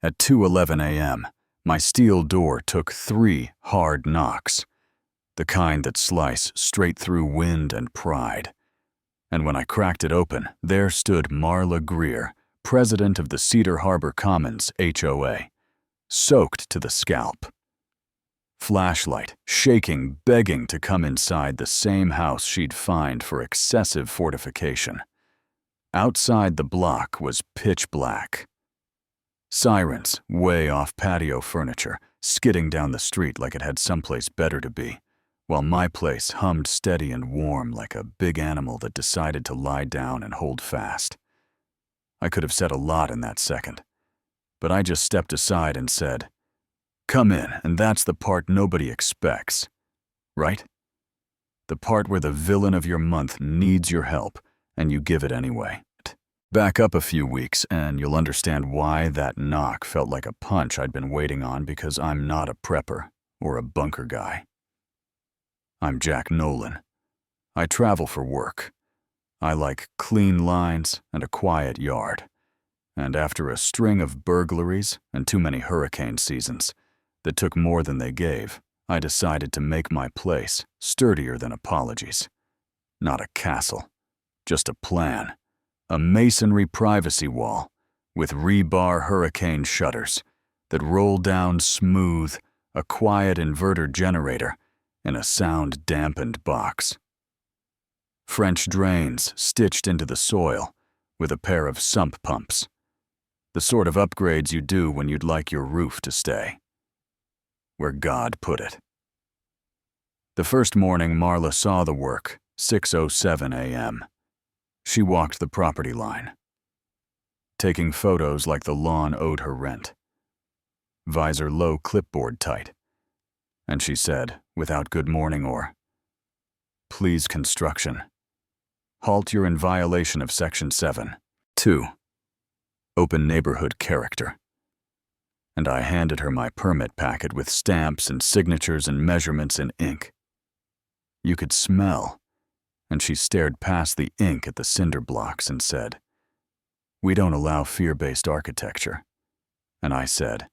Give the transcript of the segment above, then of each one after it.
At 2:11 a.m., my steel door took 3 hard knocks, the kind that slice straight through wind and pride. And when I cracked it open, there stood Marla Greer, president of the Cedar Harbor Commons HOA, soaked to the scalp. Flashlight, shaking, begging to come inside the same house she'd fined for excessive fortification. Outside the block was pitch black. Sirens, way off patio furniture, skidding down the street like it had someplace better to be, while my place hummed steady and warm like a big animal that decided to lie down and hold fast. I could have said a lot in that second, but I just stepped aside and said, "Come in, and that's the part nobody expects, right? The part where the villain of your month needs your help, and you give it anyway." Back up a few weeks, and you'll understand why that knock felt like a punch I'd been waiting on, because I'm not a prepper or a bunker guy. I'm Jack Nolan. I travel for work. I like clean lines and a quiet yard. And after a string of burglaries and too many hurricane seasons that took more than they gave, I decided to make my place sturdier than apologies. Not a castle, just a plan. A masonry privacy wall with rebar hurricane shutters that roll down smooth, a quiet inverter generator in a sound-dampened box. French drains stitched into the soil with a pair of sump pumps. The sort of upgrades you do when you'd like your roof to stay. Where God put it. The first morning Marla saw the work, 6:07 a.m. She walked the property line, taking photos like the lawn owed her rent. Visor low, clipboard tight. And she said, without good morning or, "Please, construction. Halt, you're in violation of Section 7. 2. Open neighborhood character." And I handed her my permit packet with stamps and signatures and measurements in ink. You could smell. And she stared past the ink at the cinder blocks and said, "We don't allow fear-based architecture." And I said,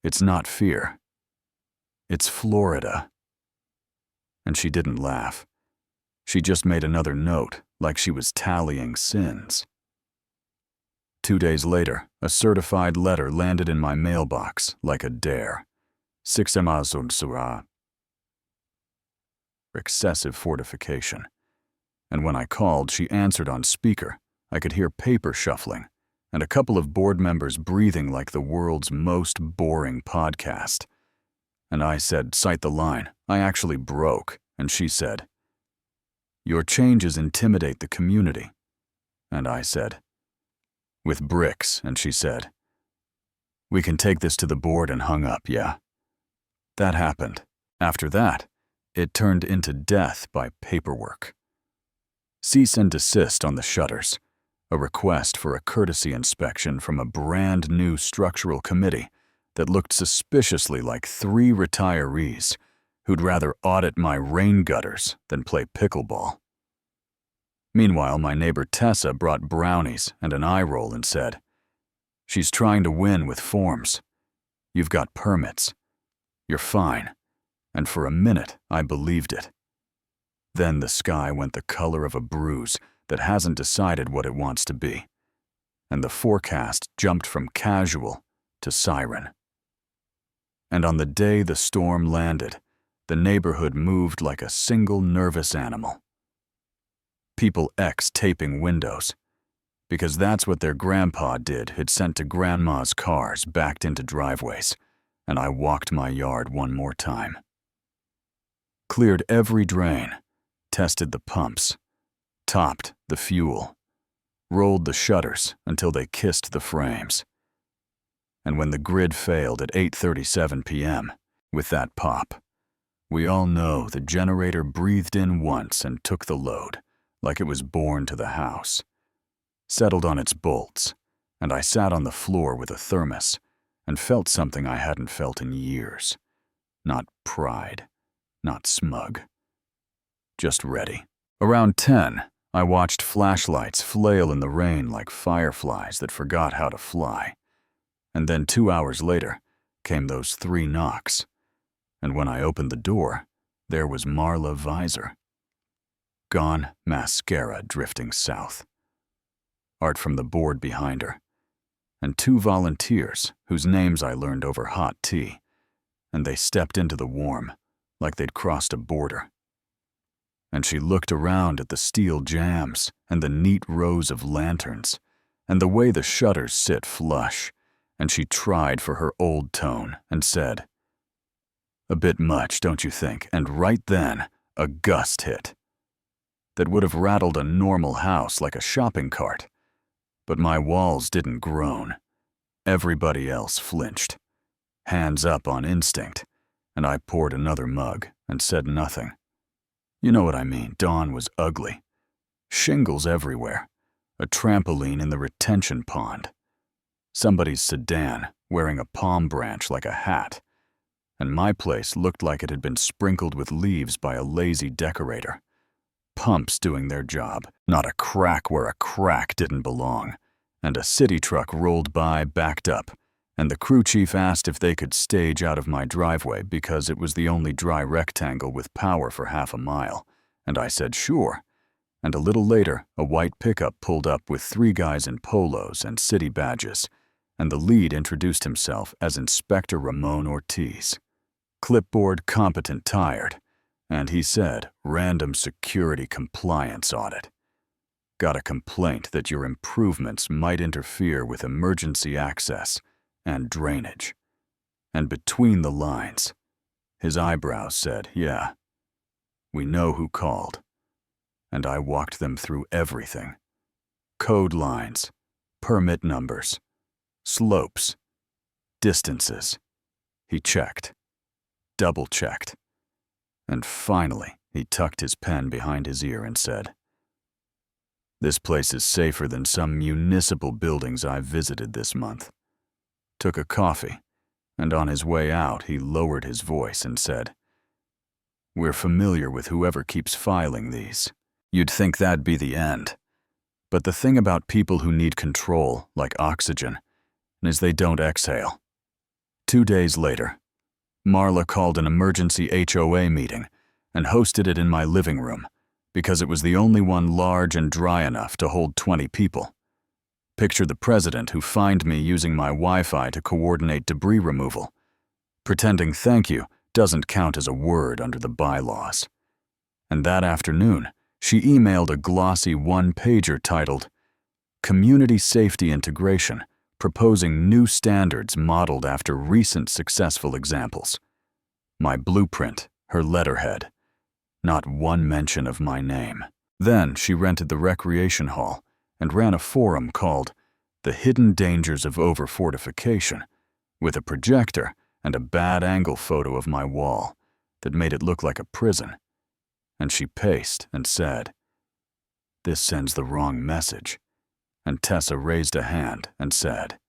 "It's not fear. It's Florida." And she didn't laugh. She just made another note, like she was tallying sins. 2 days later, a certified letter landed in my mailbox like a dare. 6 Amazon Surah. Excessive fortification. And when I called, she answered on speaker. I could hear paper shuffling, and a couple of board members breathing like the world's most boring podcast. And I said, "Cite the line. I actually broke." And she said, "Your changes intimidate the community." And I said, "With bricks." And she said, "We can take this to the board," and hung up, yeah. That happened. After that, it turned into death by paperwork. Cease and desist on the shutters, a request for a courtesy inspection from a brand new structural committee that looked suspiciously like 3 retirees who'd rather audit my rain gutters than play pickleball. Meanwhile, my neighbor Tessa brought brownies and an eye roll and said, "She's trying to win with forms. You've got permits. You're fine." And for a minute, I believed it. Then the sky went the color of a bruise that hasn't decided what it wants to be, and the forecast jumped from casual to siren. And on the day the storm landed, the neighborhood moved like a single nervous animal. People X-taping windows, because that's what their grandpa did. Had sent to grandma's cars backed into driveways, and I walked my yard one more time. Cleared every drain, tested the pumps, topped the fuel, rolled the shutters until they kissed the frames. And when the grid failed at 8:37 p.m., with that pop, we all know the generator breathed in once and took the load, like it was born to the house, settled on its bolts, and I sat on the floor with a thermos and felt something I hadn't felt in years. Not pride, not smug. Just ready. Around 10, I watched flashlights flail in the rain like fireflies that forgot how to fly. And then 2 hours later came those 3 knocks. And when I opened the door, there was Marla Visor. Gone mascara drifting south. Art from the board behind her. And 2 volunteers whose names I learned over hot tea. And they stepped into the warm, like they'd crossed a border. And she looked around at the steel jambs and the neat rows of lanterns, and the way the shutters sit flush, and she tried for her old tone and said, "A bit much, don't you think?" And right then, a gust hit that would have rattled a normal house like a shopping cart. But my walls didn't groan. Everybody else flinched. Hands up on instinct, and I poured another mug and said nothing. You know what I mean, Dawn was ugly. Shingles everywhere. A trampoline in the retention pond. Somebody's sedan wearing a palm branch like a hat. And my place looked like it had been sprinkled with leaves by a lazy decorator. Pumps doing their job, not a crack where a crack didn't belong. And a city truck rolled by, backed up, and the crew chief asked if they could stage out of my driveway because it was the only dry rectangle with power for half a mile. And I said sure. And a little later, a white pickup pulled up with 3 guys in polos and city badges, and the lead introduced himself as Inspector Ramon Ortiz. Clipboard, competent, tired. And he said, random security compliance audit. Got a complaint that your improvements might interfere with emergency access and drainage. And between the lines, his eyebrows said, yeah, we know who called. And I walked them through everything. Code lines, permit numbers, slopes, distances. He checked, double-checked. And finally, he tucked his pen behind his ear and said, "This place is safer than some municipal buildings I've visited this month." Took a coffee, and on his way out, he lowered his voice and said, "We're familiar with whoever keeps filing these. You'd think that'd be the end. But the thing about people who need control, like oxygen, is they don't exhale." 2 days later, Marla called an emergency HOA meeting and hosted it in my living room because it was the only one large and dry enough to hold 20 people. Picture the president who fined me using my Wi-Fi to coordinate debris removal. Pretending thank you doesn't count as a word under the bylaws. And that afternoon, she emailed a glossy 1-pager titled, "Community Safety Integration, Proposing New Standards Modeled After Recent Successful Examples." My blueprint, her letterhead. Not one mention of my name. Then she rented the recreation hall and ran a forum called The Hidden Dangers of Over-Fortification, with a projector and a bad angle photo of my wall that made it look like a prison. And she paced and said, "This sends the wrong message." And Tessa raised a hand and said,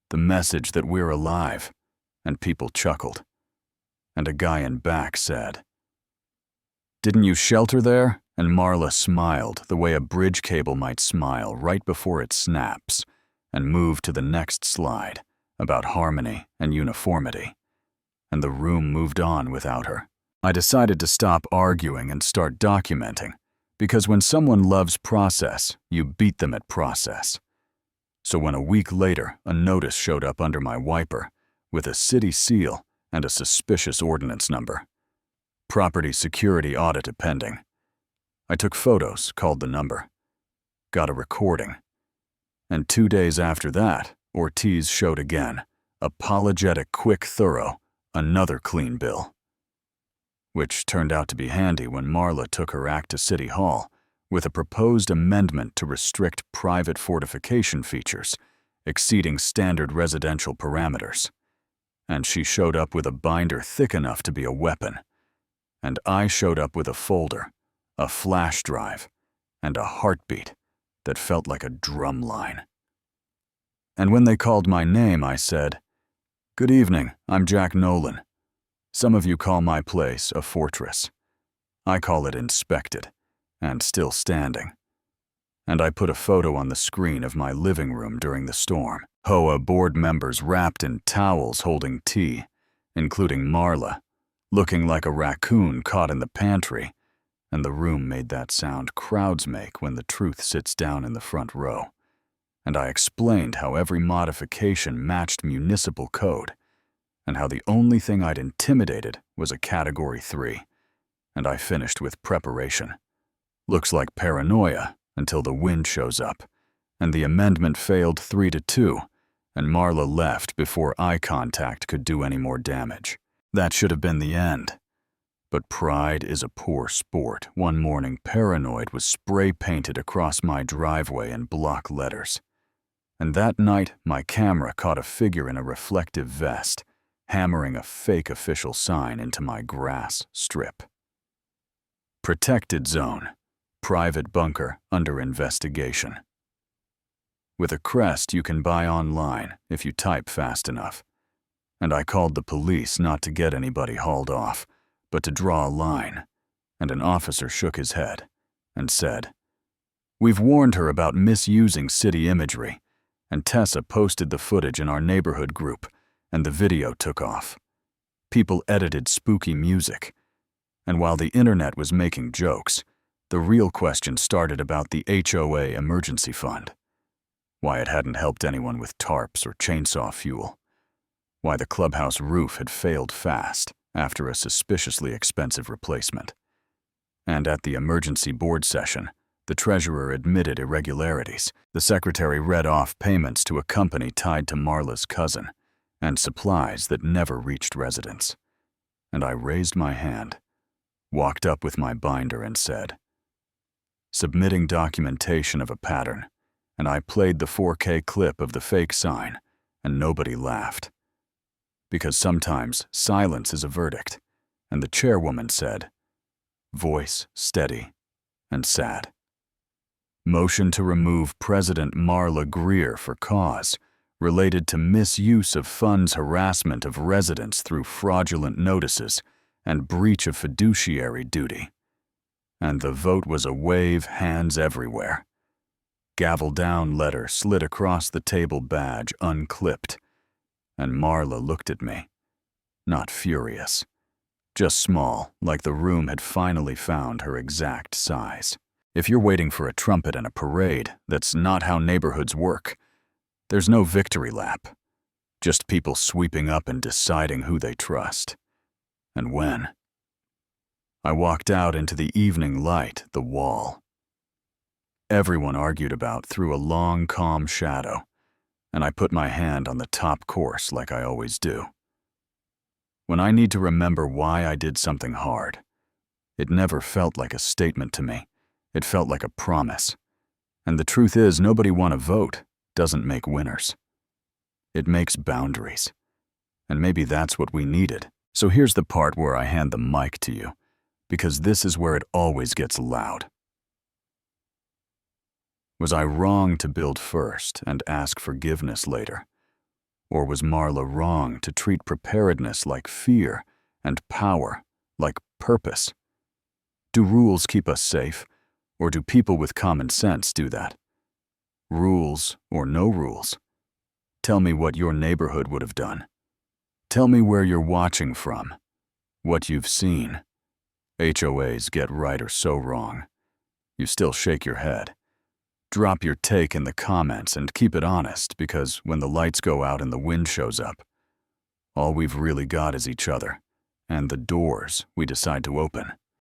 "The message that we're alive." And people chuckled. And a guy in back said, "Didn't you shelter there?" And Marla smiled the way a bridge cable might smile right before it snaps, and moved to the next slide about harmony and uniformity. And the room moved on without her. I decided to stop arguing and start documenting, because when someone loves process, you beat them at process. So when a week later a notice showed up under my wiper with a city seal and a suspicious ordinance number, property security audit pending, I took photos, called the number, got a recording, and 2 days after that, Ortiz showed again, apologetic, quick, thorough, another clean bill. Which turned out to be handy when Marla took her act to City Hall with a proposed amendment to restrict private fortification features, exceeding standard residential parameters. And she showed up with a binder thick enough to be a weapon. And I showed up with a folder, a flash drive, and a heartbeat that felt like a drum line. And when they called my name, I said, "Good evening, I'm Jack Nolan. Some of you call my place a fortress. I call it inspected, and still standing. and I put a photo on the screen of my living room during the storm. HOA board members wrapped in towels holding tea, including Marla, looking like a raccoon caught in the pantry, and the room made that sound crowds make when the truth sits down in the front row. And I explained how every modification matched municipal code, and how the only thing I'd intimidated was a Category 3. And I finished with preparation. Looks like paranoia until the wind shows up, and the amendment failed 3-2, and Marla left before eye contact could do any more damage. That should have been the end. But pride is a poor sport. One morning, paranoid was spray-painted across my driveway in block letters. And that night, my camera caught a figure in a reflective vest, hammering a fake official sign into my grass strip. Protected zone. Private bunker under investigation. With a crest you can buy online if you type fast enough. And I called the police not to get anybody hauled off, but to draw a line, and an officer shook his head and said, "We've warned her about misusing city imagery," and Tessa posted the footage in our neighborhood group, and the video took off. People edited spooky music, and while the internet was making jokes, the real question started about the HOA emergency fund. Why it hadn't helped anyone with tarps or chainsaw fuel. Why the clubhouse roof had failed fast after a suspiciously expensive replacement. And at the emergency board session, the treasurer admitted irregularities. The secretary read off payments to a company tied to Marla's cousin, and supplies that never reached residents. And I raised my hand, walked up with my binder and said, "Submitting documentation of a pattern," and I played the 4K clip of the fake sign, and nobody laughed. Because sometimes silence is a verdict, and the chairwoman said, voice steady and sad. Motion to remove President Marla Greer for cause related to misuse of funds, harassment of residents through fraudulent notices, and breach of fiduciary duty. And the vote was a wave, hands everywhere. Gavel down letter slid across the table, badge unclipped, and Marla looked at me, not furious, just small, like the room had finally found her exact size. If you're waiting for a trumpet and a parade, that's not how neighborhoods work. There's no victory lap, just people sweeping up and deciding who they trust, and when. I walked out into the evening light, the wall. Everyone argued about through a long, calm shadow, and I put my hand on the top course like I always do. When I need to remember why I did something hard, it never felt like a statement to me. It felt like a promise. And the truth is, nobody won a vote doesn't make winners. It makes boundaries. And maybe that's what we needed. So here's the part where I hand the mic to you, because this is where it always gets loud. Was I wrong to build first and ask forgiveness later? Or was Marla wrong to treat preparedness like fear and power like purpose? Do rules keep us safe, or do people with common sense do that? Rules or no rules? Tell me what your neighborhood would have done. Tell me where you're watching from, what you've seen. HOAs get right or so wrong. You still shake your head. Drop your take in the comments and keep it honest, because when the lights go out and the wind shows up, all we've really got is each other and the doors we decide to open.